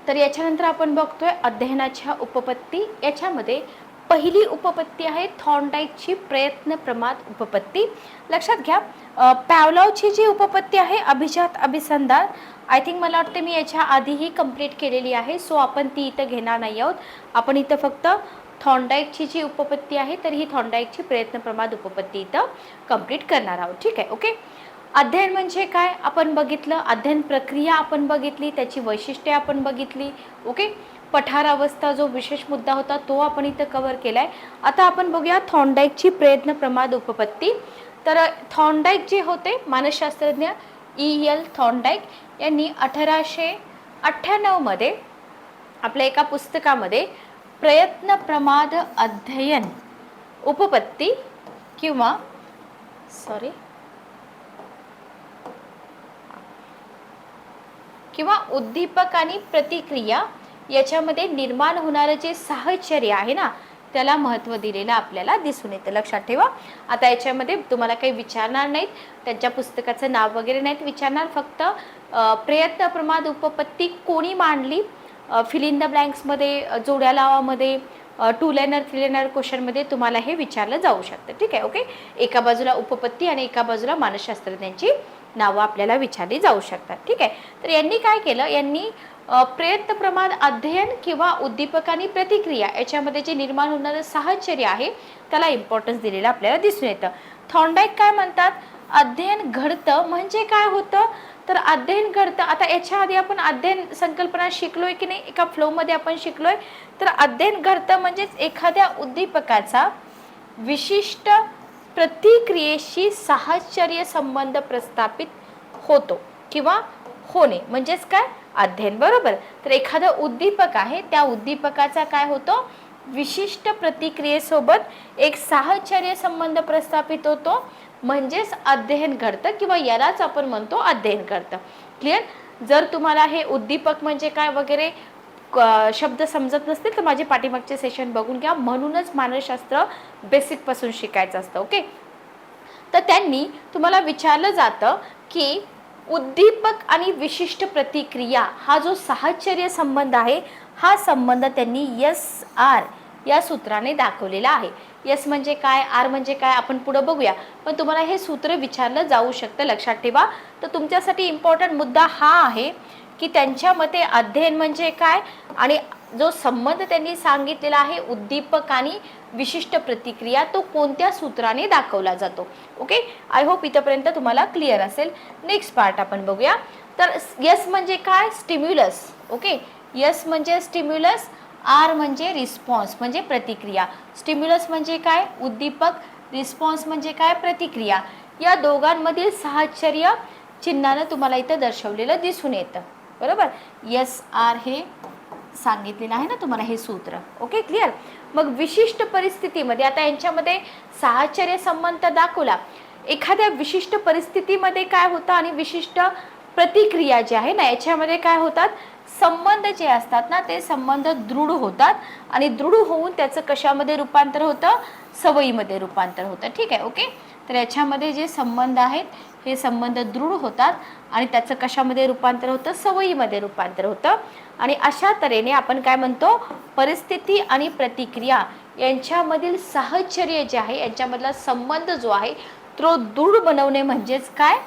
तर याच्यानंतर आपण बघतोय अध्ययनाच्या उपपत्ती. याच्यामध्ये पहिली उपपत्ती आहे थॉर्नडाईकची प्रयत्न प्रमाद उपपत्ती. लक्षात घ्या, पॅवलॉवची जी उपपत्ती आहे अभिजात अभिसंधान, आय थिंक मला वाटते मी याच्या आधीही कंप्लीट केलेली आहे, सो आपण ती इथं घेणार नाही आहोत. आपण इथं फक्त थॉर्नडाईकची जी उपपत्ती आहे तर ही थॉर्नडाईकची प्रयत्न प्रमाद उपपत्ती इथं कंप्लीट करणार आहोत. ठीक आहे, ओके. अध्ययन म्हणजे काय आपण बघितलं, अध्ययन प्रक्रिया आपण बघितली, त्याची वैशिष्ट्ये आपण बघितली. ओके, पठार अवस्था जो विशेष मुद्दा होता तो आपण इथं कव्हर केलाय. आता आपण बघूया थॉर्नडाईकची प्रयत्न प्रमाद उपपत्ती. तर थॉर्नडाईक जे होते मानसशास्त्रज्ञ E.L. थॉर्नडाईक यांनी 1898 मध्ये आपल्या एका पुस्तकामध्ये प्रयत्न प्रमाद अध्ययन उपपत्ती किंवा उद्दीपक आणि प्रतिक्रिया याच्यामध्ये निर्माण होणारे जे साहचर्य आहे ना त्याला महत्त्व दिलेलं आपल्याला दिसून येतं. लक्षात ठेवा. आता याच्यामध्ये तुम्हाला काही विचारणार नाहीत, त्यांच्या पुस्तकाचं नाव वगैरे नाहीत विचारणार, फक्त प्रयत्न प्रमाद उपपत्ती कोणी मांडली, फिल इन द ब्लँक्समध्ये, जोड्या लावामध्ये, 2 लाइनर 3 लाइनर क्वेश्चनमध्ये तुम्हाला हे विचारलं जाऊ शकतं. ठीक आहे, ओके. एका बाजूला उपपत्ती आणि एका बाजूला मानसशास्त्रज्ञांची नावं आपल्याला विचारली जाऊ शकतात. ठीक आहे. तर यांनी काय केलं, यांनी प्रयत्न प्रमाद अध्ययन किंवा उद्दीपक आणि प्रतिक्रिया याच्यामध्ये जे निर्माण होणारं साहचर्य आहे त्याला इम्पॉर्टन्स दिलेलं आपल्याला दिसून येतं. थॉर्नडाईक काय म्हणतात, अध्ययन घडतं म्हणजे काय होतं, तर अध्ययन घडतं. आता याच्या आधी आपण अध्ययन संकल्पना शिकलोय की नाही, एका फ्लोमध्ये आपण शिकलोय. तर अध्ययन घडतं म्हणजेच एखाद्या उद्दीपकाचा विशिष्ट प्रतिक्रियेशी साहचर्य संबंध प्रस्थापित होतो किंवा होणे म्हणजेच काय, अध्ययन. बरोबर. तर एखादा उद्दीपक आहे त्या उद्दीपकाचा काय होतो, विशिष्ट प्रतिक्रियेसोबत एक साहचर्य संबंध प्रस्थापित होतो म्हणजेच अध्ययन घडतं किंवा यालाच आपण म्हणतो अध्ययन घडतं. क्लिअर. जर तुम्हाला हे उद्दीपक म्हणजे काय वगैरे शब्द समजत नसतील तर माझे पाठीमागचे सेशन बघून घ्या. म्हणूनच मानसशास्त्र बेसिक पासून शिकायचं असतं. ओके. तर त्यांनी तुम्हाला विचारलं जातं की उद्दीपक आणि विशिष्ट प्रतिक्रिया हा जो साहचर्य संबंध आहे हा संबंध त्यांनी SR या सूत्राने दाखवलेला आहे. S म्हणजे काय, R म्हणजे काय आपण पुढे बघूया, पण तुम्हाला हे सूत्र विचारलं जाऊ शकतं. लक्षात ठेवा. तर तुमच्यासाठी इम्पॉर्टंट मुद्दा हा आहे की त्यांच्या मते अध्ययन म्हणजे काय आणि जो संबंध त्यांनी सांगितलेला आहे उद्दीपक आणि विशिष्ट प्रतिक्रिया तो कोणत्या सूत्राने दाखवला जातो. ओके, आय होप इथपर्यंत तुम्हाला क्लिअर असेल. नेक्स्ट पार्ट आपण बघूया. तर S म्हणजे काय, स्टिम्युलस. ओके, S म्हणजे स्टिम्युलस, R म्हणजे रिस्पॉन्स म्हणजे प्रतिक्रिया. स्टिम्युलस म्हणजे काय, उद्दीपक, रिस्पॉन्स म्हणजे काय, प्रतिक्रिया. या दोघांमधील साहचर्य चिन्हानं तुम्हाला इथं दर्शवलेलं दिसून येतं. बरोबर. SR हे सांगितलेलं आहे ना तुम्हाला हे सूत्र. Okay, clear. मग विशिष्ट परिस्थितीमध्ये आता यांच्यामध्ये साहचर्य संबंध दाखवला, एखाद्या विशिष्ट परिस्थितीमध्ये काय होतं आणि विशिष्ट प्रतिक्रिया जी आहे ना याच्यामध्ये काय होतात, संबंध जे असतात ना ते संबंध दृढ होतात आणि दृढ होऊन त्याचं कशामध्ये रूपांतर होतं, सवयीमध्ये रूपांतर होतं. ठीक आहे, ओके. तर याच्यामध्ये जे संबंध आहेत हे संबंध दृढ होतात आणि त्याचं कशामध्ये रूपांतर होतं, सवयीमध्ये रूपांतर होतं. आणि अशा तऱ्हेने आपण काय म्हणतो, परिस्थिती आणि प्रतिक्रिया यांच्यामधील साहचर्य जे आहे यांच्यामधला संबंध जो आहे तो दृढ बनवणे म्हणजेच काय,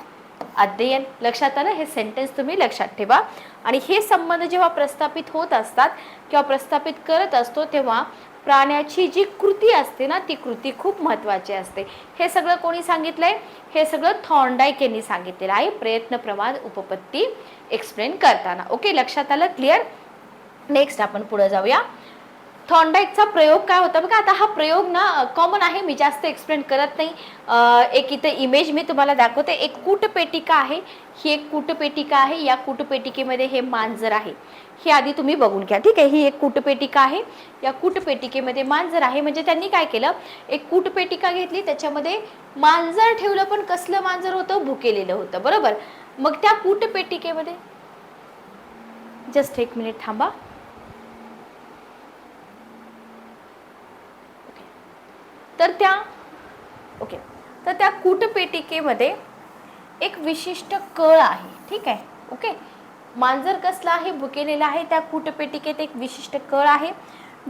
अध्ययन. लक्षात आलं. हे सेंटेन्स तुम्ही लक्षात ठेवा. आणि हे संबंध जेव्हा प्रस्थापित होत असतात किंवा प्रस्थापित करत असतो तेव्हा प्राण्याची जी कृती असते ना ती कृती खूप महत्त्वाची असते. हे सगळं कोणी सांगितलंय, हे सगळं थॉर्नडाईक यांनी सांगितलेलं आहे प्रयत्न प्रमाद उपपत्ती एक्सप्लेन करताना. ओके, लक्षात आलं, क्लिअर. नेक्स्ट आपण पुढे जाऊया. थॉर्नडाईकचा प्रयोग काय होता बघा. आता हा प्रयोग ना कॉमन आहे, मी जास्त एक्सप्लेन करत नाही. एक इथे इमेज मी तुम्हाला दाखवते. एक कूटपेटिका आहे, ही एक कूटपेटिका आहे. या कूटपेटिकेमध्ये हे मांजर आहे, हे आधी तुम्ही बघून घ्या. ठीक आहे, ही एक कूटपेटिका आहे. या कूटपेटिकेमध्ये मांजर आहे. म्हणजे त्यांनी काय केलं, एक कूटपेटिका घेतली, त्याच्यामध्ये मांजर ठेवलं, पण कसलं मांजर होतं, भुकेलेलं होतं. बरोबर. मग त्या कूटपेटिकेमध्ये जस्ट एक मिनिट थांबा. तर त्या कूटपेटिकेमध्ये एक विशिष्ट कळ आहे. ठीक आहे, ओके. मांजर कसला आहे, भुकेलेला आहे. त्या कूटपेटिकेत एक विशिष्ट कळ आहे,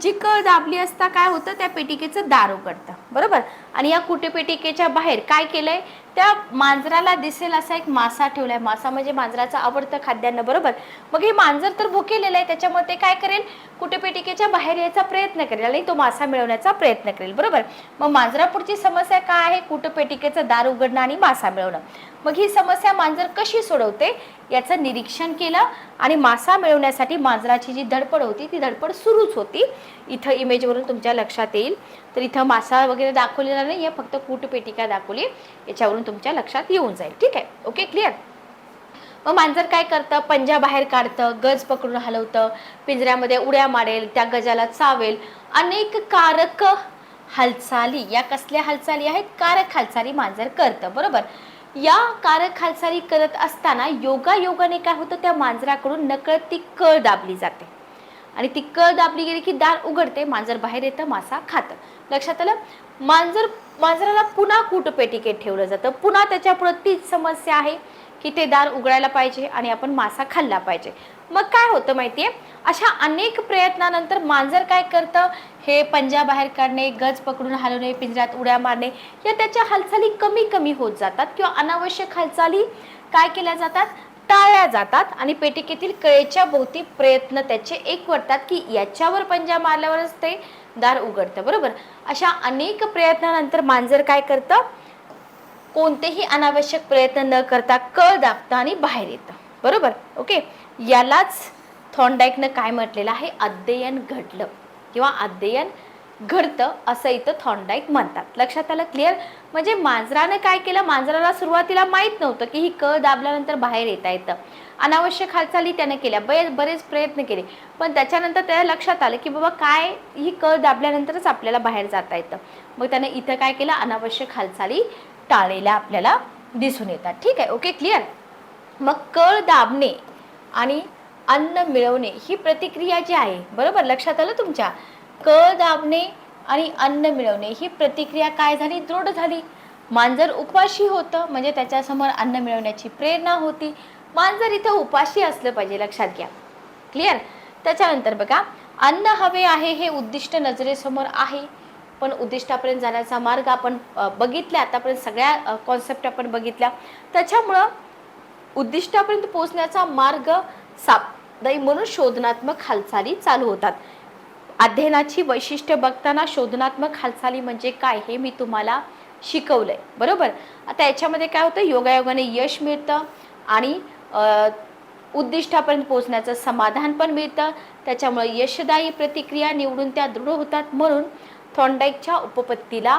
जी कळ दाबली असता काय होतं, त्या पेटिकेचं दार उघडतं. बरोबर. आणि या कूटपेटिकेच्या बाहेर काय केलंय, त्या मांजराला दिसेल असा एक मासा ठेवलाय. मासा म्हणजे मांजराचं आवडतं खाद्यान्न. बरोबर. मग हे मांजर तर भुकेलेलं आहे, त्याच्यामुळे ते काय करेल, कूटपेटिकेच्या बाहेर यायचा प्रयत्न करेल आणि तो मासा मिळवण्याचा प्रयत्न करेल. बरोबर. मग मांजरापुढची समस्या काय आहे, कूटपेटिकेचं दार उघडणं आणि मासा मिळवणं. मग ही समस्या मांजर कशी सोडवते याचं निरीक्षण केलं आणि मासा मिळवण्यासाठी मांजराची जी धडपड होती ती धडपड सुरूच होती. इथं इमेजवरून तुमच्या लक्षात येईल. तर इथं मासा वगैरे दाखवलेला नाही आहे, फक्त कूटपेटिका दाखवली, याच्यावरून तुमच्या लक्षात येऊन जाईल. ठीक आहे. Okay, clear. मग मांजर काय करतं, पंजा बाहेर काढतं, गज पकडून हलवतं, पिंजऱ्यामध्ये उड्या मारेल, त्या गजाला चावेल. अनेक कारक हालचाली, या कसल्या हालचाली आहेत, कारक हालचाली मांजर करतं. बरोबर. या कारक हालचाली करत असताना योगायोगाने काय होतं, त्या मांजराकडून नकळत ती कळ दाबली जाते आणि ती कळ दाबली गेली की दार उघडते, मांजर बाहेर येतं, मासा खातं. लक्षात आलं. मांजराला पुन्हा कूटपेटिकेत ठेवलं जातं. पुन्हा त्याच्यापुढे तीच समस्या आहे की ते दार उघडायला पाहिजे आणि आपण मासा खाल्ला पाहिजे. मग काय होतं माहितीये, अशा अनेक प्रयत्नानंतर मांजर काय करतं, हे पंजा बाहेर काढणे, गज पकडून हलवणे, पिंजऱ्यात उड्या मारणे, या त्याच्या हालचाली कमी कमी होत जातात किंवा अनावश्यक हालचाली काय केल्या जातात, टाळल्या जातात आणि पेटिकेतील कळेच्या भोवती प्रयत्न त्याचे एकवटतात की याच्यावर पंजा मारल्यावरच ते दार उघडतं. बरोबर. अशा अनेक प्रयत्नानंतर मांजर काय करतं, कोणतेही अनावश्यक प्रयत्न न करता कळ दाबतं आणि बाहेर येतं. बरोबर. ओके. यालाच थॉर्नडाईकनं काय म्हटलेलं आहे, अध्ययन घडलं किंवा अध्ययन घडतं असं इथं थॉर्नडाईक म्हणतात. लक्षात आलं, क्लिअर. म्हणजे मांजरानं काय केलं, मांजराला सुरुवातीला माहीत नव्हतं की ही कळ दाबल्यानंतर बाहेर येता येतं. अनावश्यक हालचाली त्याने केल्या, बरेच प्रयत्न केले, पण त्याच्यानंतर त्याला लक्षात आलं की बाबा काय, ही कळ दाबल्यानंतरच आपल्याला बाहेर जाता येतं. मग त्याने इथं काय केलं, अनावश्यक हालचाली टाळलेल्या आपल्याला दिसून येतात. ठीक आहे. Okay, clear. मग कळ दाबणे आणि अन्न मिळवणे ही प्रतिक्रिया जी आहे, बरोबर, लक्षात आलं तुमच्या, कळ दाबणे आणि अन्न मिळवणे ही प्रतिक्रिया काय झाली, दृढ झाली. मांजर उपाशी होतं म्हणजे त्याच्यासमोर अन्न मिळवण्याची प्रेरणा होती. मांजर इथं उपाशी असलं पाहिजे, लक्षात घ्या. क्लिअर. त्याच्यानंतर बघा, अन्न हवे आहे हे उद्दिष्ट नजरेसमोर आहे, पण उद्दिष्टापर्यंत जाण्याचा मार्ग आपण बघितला, आतापर्यंत सगळ्या कॉन्सेप्ट आपण बघितल्या. त्याच्यामुळं उद्दिष्टापर्यंत पोहोचण्याचा मार्ग सापदाई म्हणून शोधनात्मक हालचाली चालू होतात. अध्ययनाची वैशिष्ट्य बघताना शोधनात्मक हालचाली म्हणजे काय हे मी तुम्हाला शिकवलंय. बरोबर. आता याच्यामध्ये काय होतं, योगायोगाने यश मिळतं आणि उद्दिष्टापर्यंत पोहोचण्याचं समाधान पण मिळतं. त्याच्यामुळे यशदायी प्रतिक्रिया निवडून त्या दृढ होतात. म्हणून थॉर्नडाईकच्या उपपत्तीला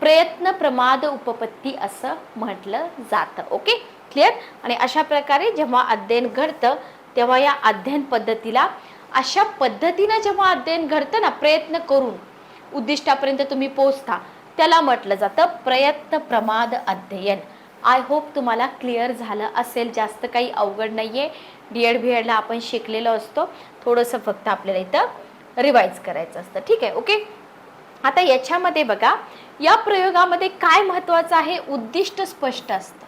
प्रयत्न प्रमाद उपपत्ती असं म्हटलं जातं. Okay, clear. आणि अशा प्रकारे जेव्हा अध्ययन घडतं तेव्हा या अध्ययन पद्धतीला, अशा पद्धतीनं जेव्हा अध्ययन घडतं ना, प्रयत्न करून उद्दिष्टापर्यंत तुम्ही पोहोचता, त्याला म्हटलं जातं प्रयत्न प्रमाद अध्ययन. आय होप तुम्हाला क्लिअर झालं असेल. जास्त काही अवघड नाहीये. डीएड बीएडला आपण शिकलेलो असतो, थोडंसं फक्त आपल्याला इथं रिवाईज करायचं असतं. ठीक आहे. ओके. आता याच्यामध्ये बघा, या प्रयोगामध्ये काय महत्वाचं आहे, उद्दिष्ट स्पष्ट असतं.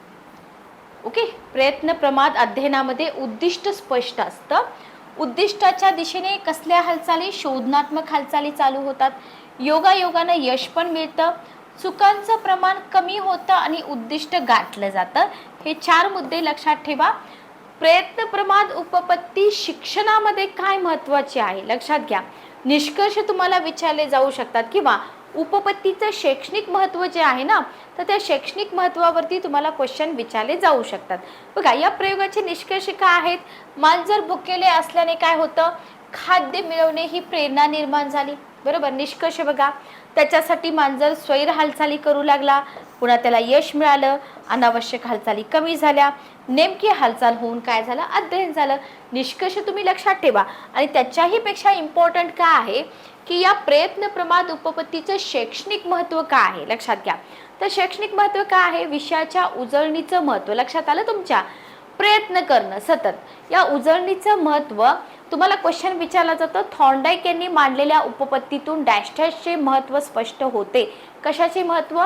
ओके. प्रयत्न प्रमाद अध्ययनामध्ये उद्दिष्ट स्पष्ट असतं. उद्दिष्टाच्या दिशेने कसल्या हालचाली, शोधनात्मक हालचाली चालू होतात. योगायोगानं यश पण मिळतं, चुकांचं प्रमाण कमी होतं आणि उद्दिष्ट गाठलं जातं. हे 4 मुद्दे लक्षात ठेवा. प्रयत्न प्रमाद उपपत्ती शिक्षणामध्ये काय महत्वाचे आहे लक्षात घ्या. निष्कर्ष तुम्हाला विचारले जाऊ शकतात किंवा उपपत्तीचं शैक्षणिक महत्त्व जे आहे ना, तर त्या शैक्षणिक महत्त्वावरती तुम्हाला क्वेश्चन विचारले जाऊ शकतात. बघा, या प्रयोगाचे निष्कर्ष काय आहेत. मांजर भुकेले असल्याने काय होतं, खाद्य मिळवणे ही प्रेरणा निर्माण झाली. बरोबर. निष्कर्ष बघा, त्याच्यासाठी मांजर स्वैर हालचाली करू लागला, पुन्हा त्याला यश मिळालं, अनावश्यक हालचाली कमी झाल्या, नेमकी हालचाल होऊन काय झालं, अध्ययन झालं. निष्कर्ष तुम्ही लक्षात ठेवा. आणि त्याच्याही पेक्षा इम्पॉर्टंट काय आहे की या प्रयत्न प्रमाद उपपत्तीचं शैक्षणिक महत्त्व काय आहे लक्षात घ्या. तर शैक्षणिक महत्त्व काय आहे, विषयाच्या उजळणीचं महत्त्व लक्षात आलं तुमच्या. प्रयत्न करणं सतत, या उजळणीचं महत्त्व तुम्हाला क्वेश्चन विचारला जातो. थॉर्नडाईक यांनी मांडलेल्या उपपत्तीतून डॅश डॅशचे महत्त्व स्पष्ट होते. कशाचे महत्त्व,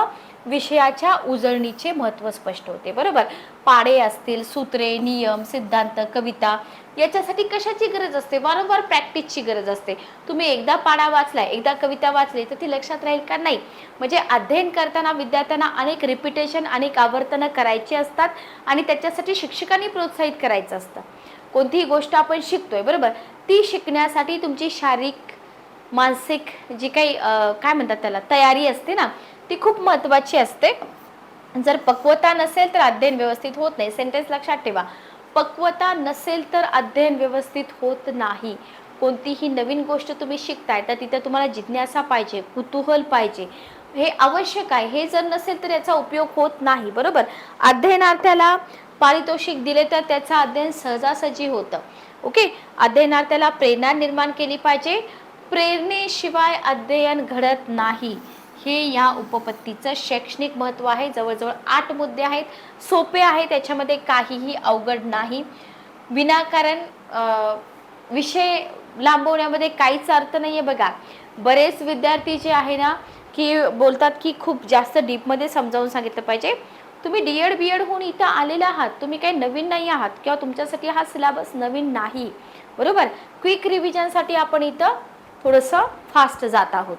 विषयाच्या उजळणीचे महत्त्व स्पष्ट होते. बरोबर, पाढे असतील, सूत्रे, नियम, सिद्धांत, कविता याच्यासाठी कशाची गरज असते? वारंवार प्रॅक्टिसची गरज असते. तुम्ही एकदा पाढा वाचलाय, एकदा कविता वाचली तर ती लक्षात राहील का? नाही. म्हणजे अध्ययन करताना विद्यार्थ्यांना अनेक रिपिटेशन, अनेक आवर्तनं करायची असतात आणि त्याच्यासाठी शिक्षकांनी प्रोत्साहित करायचं असतं. कोणतीही गोष्ट आपण शिकतोय, बरोबर, ती शिकण्यासाठी तुमची शारीरिक, मानसिक जी काही काय म्हणतात त्याला तयारी असते ना, ती खूप महत्त्वाची असते. जर पक्वता नसेल तर अध्ययन व्यवस्थित होत नाही. सेंटेन्स लक्षात ठेवा, पक्वता नसेल तर अध्ययन व्यवस्थित होत नाही. कोणतीही नवीन गोष्ट तुम्ही शिकताय तर तिथे तुम्हाला जिज्ञासा पाहिजे, कुतूहल पाहिजे, हे आवश्यक आहे. हे जर नसेल तर याचा उपयोग होत नाही. बरोबर, अध्ययनार्थ्याला पारितोषिक दिले तर त्याचं अध्ययन सहजासहजी होतं. ओके, अध्ययनार्थ्याला प्रेरणा निर्माण केली पाहिजे. प्रेरणेशिवाय अध्ययन घडत नाही. हे या उपपत्तीचं शैक्षणिक महत्त्व आहे. जवळजवळ 8 मुद्दे आहेत, सोपे आहेत, त्याच्यामध्ये काहीही अवघड नाही. विनाकारण विषय लांबवण्यामध्ये काहीच अर्थ नाही आहे. बघा, बरेच विद्यार्थी जे आहे ना की बोलतात की खूप जास्त डीपमध्ये समजावून सांगितलं पाहिजे. तुम्ही डी.एड. बी.एड. होऊन इथं आलेला आहात, तुम्ही काही नवीन नाही आहात किंवा तुमच्यासाठी हा सिलेबस नवीन नाही. बरोबर, क्विक रिव्हिजनसाठी आपण इथं थोडंसं फास्ट जात आहोत.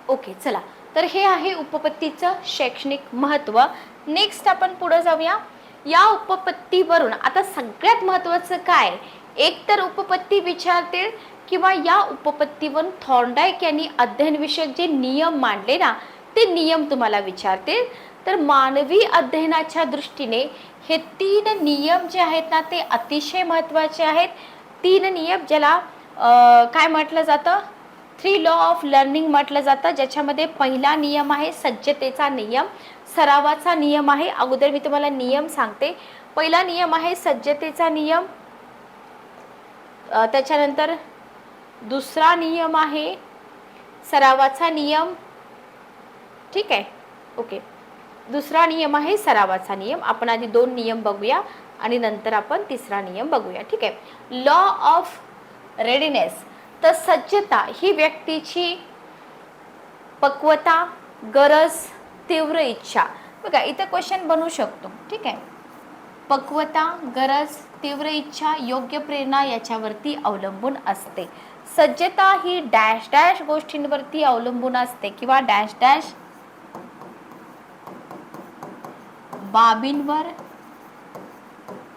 ओके, चला, तर हे आहे उपपत्तीचं शैक्षणिक महत्त्व. नेक्स्ट आपण पुढे जाऊया. या उपपत्तीवरून आता सगळ्यात महत्त्वाचं काय, एक तर उपपत्ती विचारतील किंवा या उपपत्तीवरून थॉर्नडाईक यांनी अध्ययनविषयक जे नियम मांडले ना, ते नियम तुम्हाला विचारतील. तर मानवी अध्ययनाच्या दृष्टीने हे 3 नियम जे आहेत ना ते अतिशय महत्त्वाचे आहेत. 3 नियम ज्याला काय म्हटलं जातं, 3 लॉ ऑफ लर्निंग म्हटलं जातं, ज्याच्यामध्ये पहिला नियम आहे सज्जतेचा नियम, सरावाचा नियम आहे. अगोदर मी तुम्हाला नियम सांगते. पहिला नियम आहे सज्जतेचा नियम, त्याच्यानंतर दुसरा नियम आहे सरावाचा नियम. ठीक आहे, ओके, दुसरा नियम आहे सरावाचा नियम. आपण आधी 2 नियम बघूया आणि नंतर आपण तिसरा नियम बघूया. ठीक आहे, लॉ ऑफ रेडीनेस. तर सज्जता ही व्यक्तीची पक्वता, गरज, तीव्र इच्छा. बघा, इथं क्वेश्चन बनवू शकतो. ठीक आहे, पक्वता, गरज, तीव्र इच्छा, योग्य प्रेरणा याच्यावरती अवलंबून असते. सज्जता ही डॅश डॅश गोष्टींवरती अवलंबून असते किंवा डॅश डॅश बाबींवर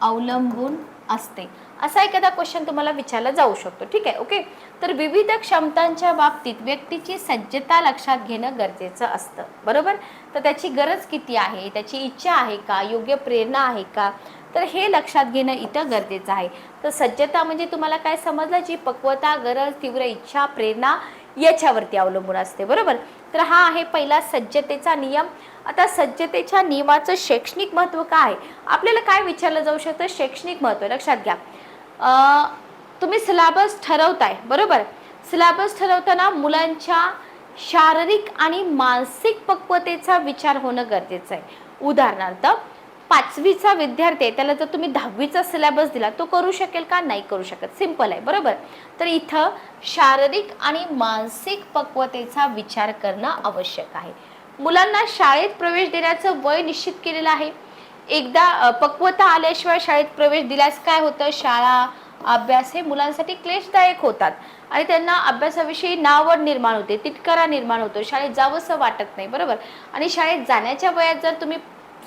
अवलंबून असते. असा एखादा क्वेश्चन तुम्हाला विचारला जाऊ शकतो. ठीक आहे, ओके. तर विविध क्षमतांच्या बाबतीत व्यक्तीची सज्जता लक्षात घेणं गरजेचं असतं. बरोबर, तर त्याची गरज किती आहे, त्याची इच्छा आहे का, योग्य प्रेरणा आहे का, तर हे लक्षात घेणं इथं गरजेचं आहे. तर सज्जता म्हणजे तुम्हाला काय समजलं, जी पक्वता, गरज, तीव्र इच्छा, प्रेरणा याच्यावरती अवलंबून असते. बरोबर, तर हा आहे पहिला सज्जतेचा नियम. आता सज्जतेच्या नियमाचं शैक्षणिक महत्त्व काय, आपल्याला काय विचारलं जाऊ शकतं, शैक्षणिक महत्त्व लक्षात घ्या. तुम्ही सिलेबस ठरवताय. बरोबर, सिलेबस ठरवताना मुलांच्या शारीरिक आणि मानसिक पक्वतेचा विचार होणं गरजेचं आहे. उदाहरणार्थ 5वीचा विद्यार्थी आहे, त्याला जर तुम्ही 10वीचा सिलेबस दिला तो करू शकेल का, नाही करू शकत. सिंपल आहे. बरोबर, तर इथं शारीरिक आणि मानसिक पक्वतेचा विचार करणं आवश्यक आहे. मुलांना शाळेत प्रवेश देण्याचं वय निश्चित केलेलं आहे. एकदा पक्वता आल्याशिवाय शाळेत प्रवेश दिल्यास काय होतं, शाळा, अभ्यास हे मुलांसाठी क्लेशदायक होतात आणि त्यांना अभ्यासाविषयी नावड निर्माण होते, तिटकारा निर्माण होतो, शाळेत जावंसं वाटत नाही. बरोबर, आणि शाळेत जाण्याच्या वयात जर तुम्ही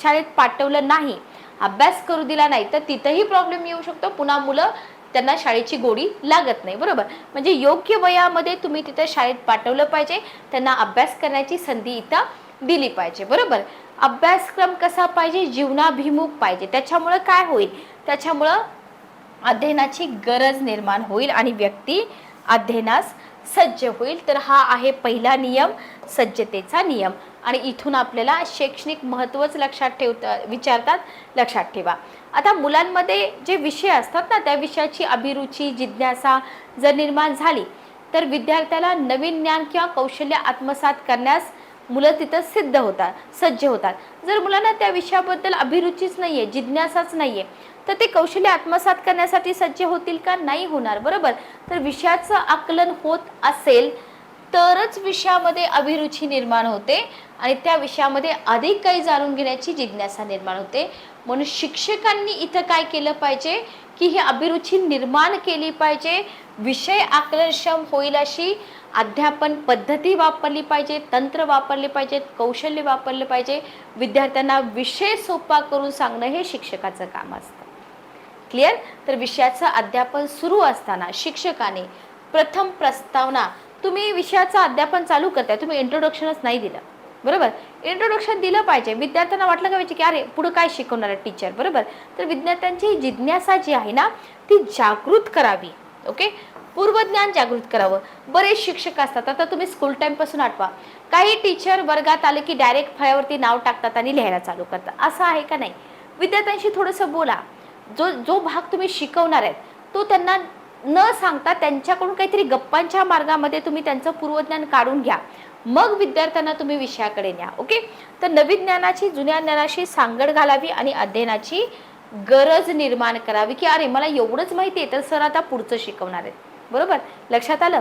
शाळेत पाठवलं नाही, अभ्यास करू दिला नाही, तर तिथंही प्रॉब्लेम येऊ शकतो. पुन्हा मुलं त्यांना शाळेची गोडी लागत नाही. बरोबर, म्हणजे योग्य वयामध्ये तुम्ही तिथं शाळेत पाठवलं पाहिजे, त्यांना अभ्यास करण्याची संधी इथं दिली पाहिजे. बरोबर, अभ्यासक्रम कसा पाहिजे, जीवनाभिमुख पाहिजे. त्याच्यामुळं काय होईल, त्याच्यामुळं अध्ययनाची गरज निर्माण होईल आणि व्यक्ती अध्ययनास सज्ज होईल. तर हा आहे पहिला नियम, सज्जतेचा नियम. आणि इथून आपल्याला शैक्षणिक महत्त्वच लक्षात विचारतात, लक्षात ठेवा. आता मुलांमध्ये जे विषय असतात ना, त्या विषयाची अभिरुची, जिज्ञासा जर निर्माण झाली तर विद्यार्थ्याला नवीन ज्ञान किंवा कौशल्य आत्मसात करण्यास मुलं तिथं सिद्ध होतात, सज्ज होतात. जर मुलांना त्या विषयाबद्दल अभिरुचीच नाहीये, जिज्ञासाच नाहीये, तर ते कौशल्य आत्मसात करण्यासाठी सज्ज होतील का? नाही होणार, बरोबर. तर विषयाचं आकलन होत असेल तरच विषयामध्ये अभिरुची निर्माण होते आणि त्या विषयामध्ये अधिक काही जाणून घेण्याची जिज्ञासा निर्माण होते. म्हणून शिक्षकांनी इथं काय केलं पाहिजे की ही अभिरुची निर्माण केली पाहिजे. विषय आकलनक्षम होईल अशी अध्यापन पद्धती वापरली पाहिजे, तंत्र वापरले पाहिजेत, कौशल्य वापरले पाहिजे. विद्यार्थ्यांना विषय सोपा करून सांगणं हे शिक्षकाचं काम असतं. क्लिअर? तर विषयाचं अध्यापन सुरू असताना शिक्षकाने प्रथम प्रस्तावना, तुम्ही विषयाचं अध्यापन चालू करताय, तुम्ही इंट्रोडक्शनच नाही दिलं, बरोबर. इंट्रोडक्शन दिलं पाहिजे. विद्यार्थ्यांना वाटलं का पाहिजे की अरे पुढे काय शिकवणार आहे टीचर, बरोबर. तर विद्यार्थ्यांची जिज्ञासा जी आहे ना ती जागृत करावी. ओके, पूर्वज्ञान जागृत करावं. बरेच शिक्षक असतात, आता तुम्ही स्कूल टाईमपासून आठवा, काही टीचर वर्गात आले की डायरेक्ट फळ्यावरती नाव टाकतात आणि लिहायला चालू करतात. असं आहे का? नाही. विद्यार्थ्यांशी थोडंसं बोला. जो भाग तुम्ही शिकवणार आहेत तो त्यांना न सांगता त्यांच्याकडून काहीतरी गप्पांच्या मार्गामध्ये तुम्ही त्यांचं पूर्वज्ञान काढून घ्या, मग विद्यार्थ्यांना तुम्ही विषयाकडे न्या. ओके, तर नवीन ज्ञानाची जुन्या ज्ञानाशी सांगड घालावी आणि अध्ययनाची गरज निर्माण करावी की अरे मला एवढंच माहिती आहे तर सर आता पुढचं शिकवणार आहेत, बरोबर. लक्षात आलं?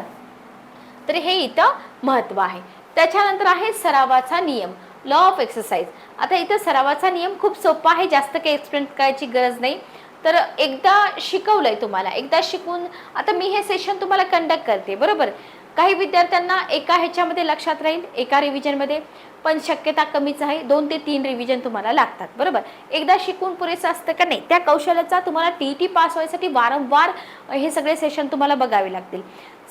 तर हे इथं महत्त्व आहे. त्याच्यानंतर आहे सरावाचा नियम, लॉ ऑफ एक्सरसाइज. आता इथं सरावाचा नियम खूप सोपा आहे, जास्त काही एक्सप्लेन करायची गरज नाही. तर एकदा शिकवलंय तुम्हाला, एकदा शिकून आता मी हे सेशन तुम्हाला कंडक्ट करते, बरोबर. काही विद्यार्थ्यांना एका ह्याच्यामध्ये लक्षात राहील, एका रिव्हिजनमध्ये, पण शक्यता कमीच आहे. 2 ते 3 रिव्हिजन तुम्हाला लागतात, बरोबर. एकदा शिकून पुरेसं असतं का? नाही. त्या कौशल्याचा तुम्हाला TET पास व्हायसाठी वारंवार हे सगळे सेशन तुम्हाला बघावे लागतील.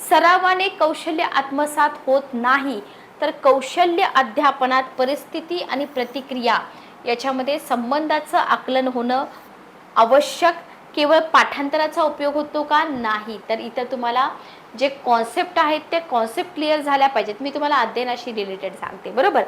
सरावाने कौशल्य आत्मसात होत नाही, तर कौशल्य अध्यापनात परिस्थिती आणि प्रतिक्रिया याच्यामध्ये संबंधाचं आकलन होणं आवश्यक. केवळ पाठांतराचा उपयोग होतो का? नाही. तर इथं तुम्हाला जे कॉन्सेप्ट आहेत ते कॉन्सेप्ट क्लिअर झाल्या पाहिजेत. मी तुम्हाला अध्ययनाशी रिलेटेड सांगते, बरोबर.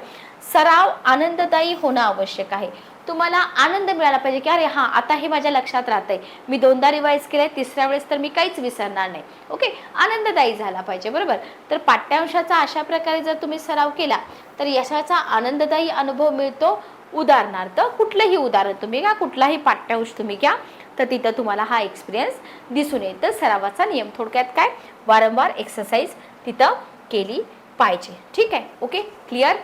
सराव आनंददायी होणं आवश्यक आहे. तुम्हाला आनंद मिळाला पाहिजे की अरे हां आता हे माझ्या लक्षात राहतंय, मी 2दा रिवाईज केलंय, तिसऱ्या वेळेस तर मी काहीच विसरणार नाही. ओके, आनंददायी झाला पाहिजे, बरोबर. तर पाठ्यांशाचा अशा प्रकारे जर तुम्ही सराव केला तर यशाचा आनंददायी अनुभव मिळतो. उदाहरणार्थ कुठलंही उदाहरण तुम्ही घ्या, कुठलाही पाठ्यांश तुम्ही घ्या, तर तिथं तुम्हाला हा एक्सपिरियन्स दिसून येईल. तर सरावाचा नियम थोडक्यात काय, वारंवार एक्सरसाइज तिथं केली पाहिजे. ठीक आहे. Okay, clear?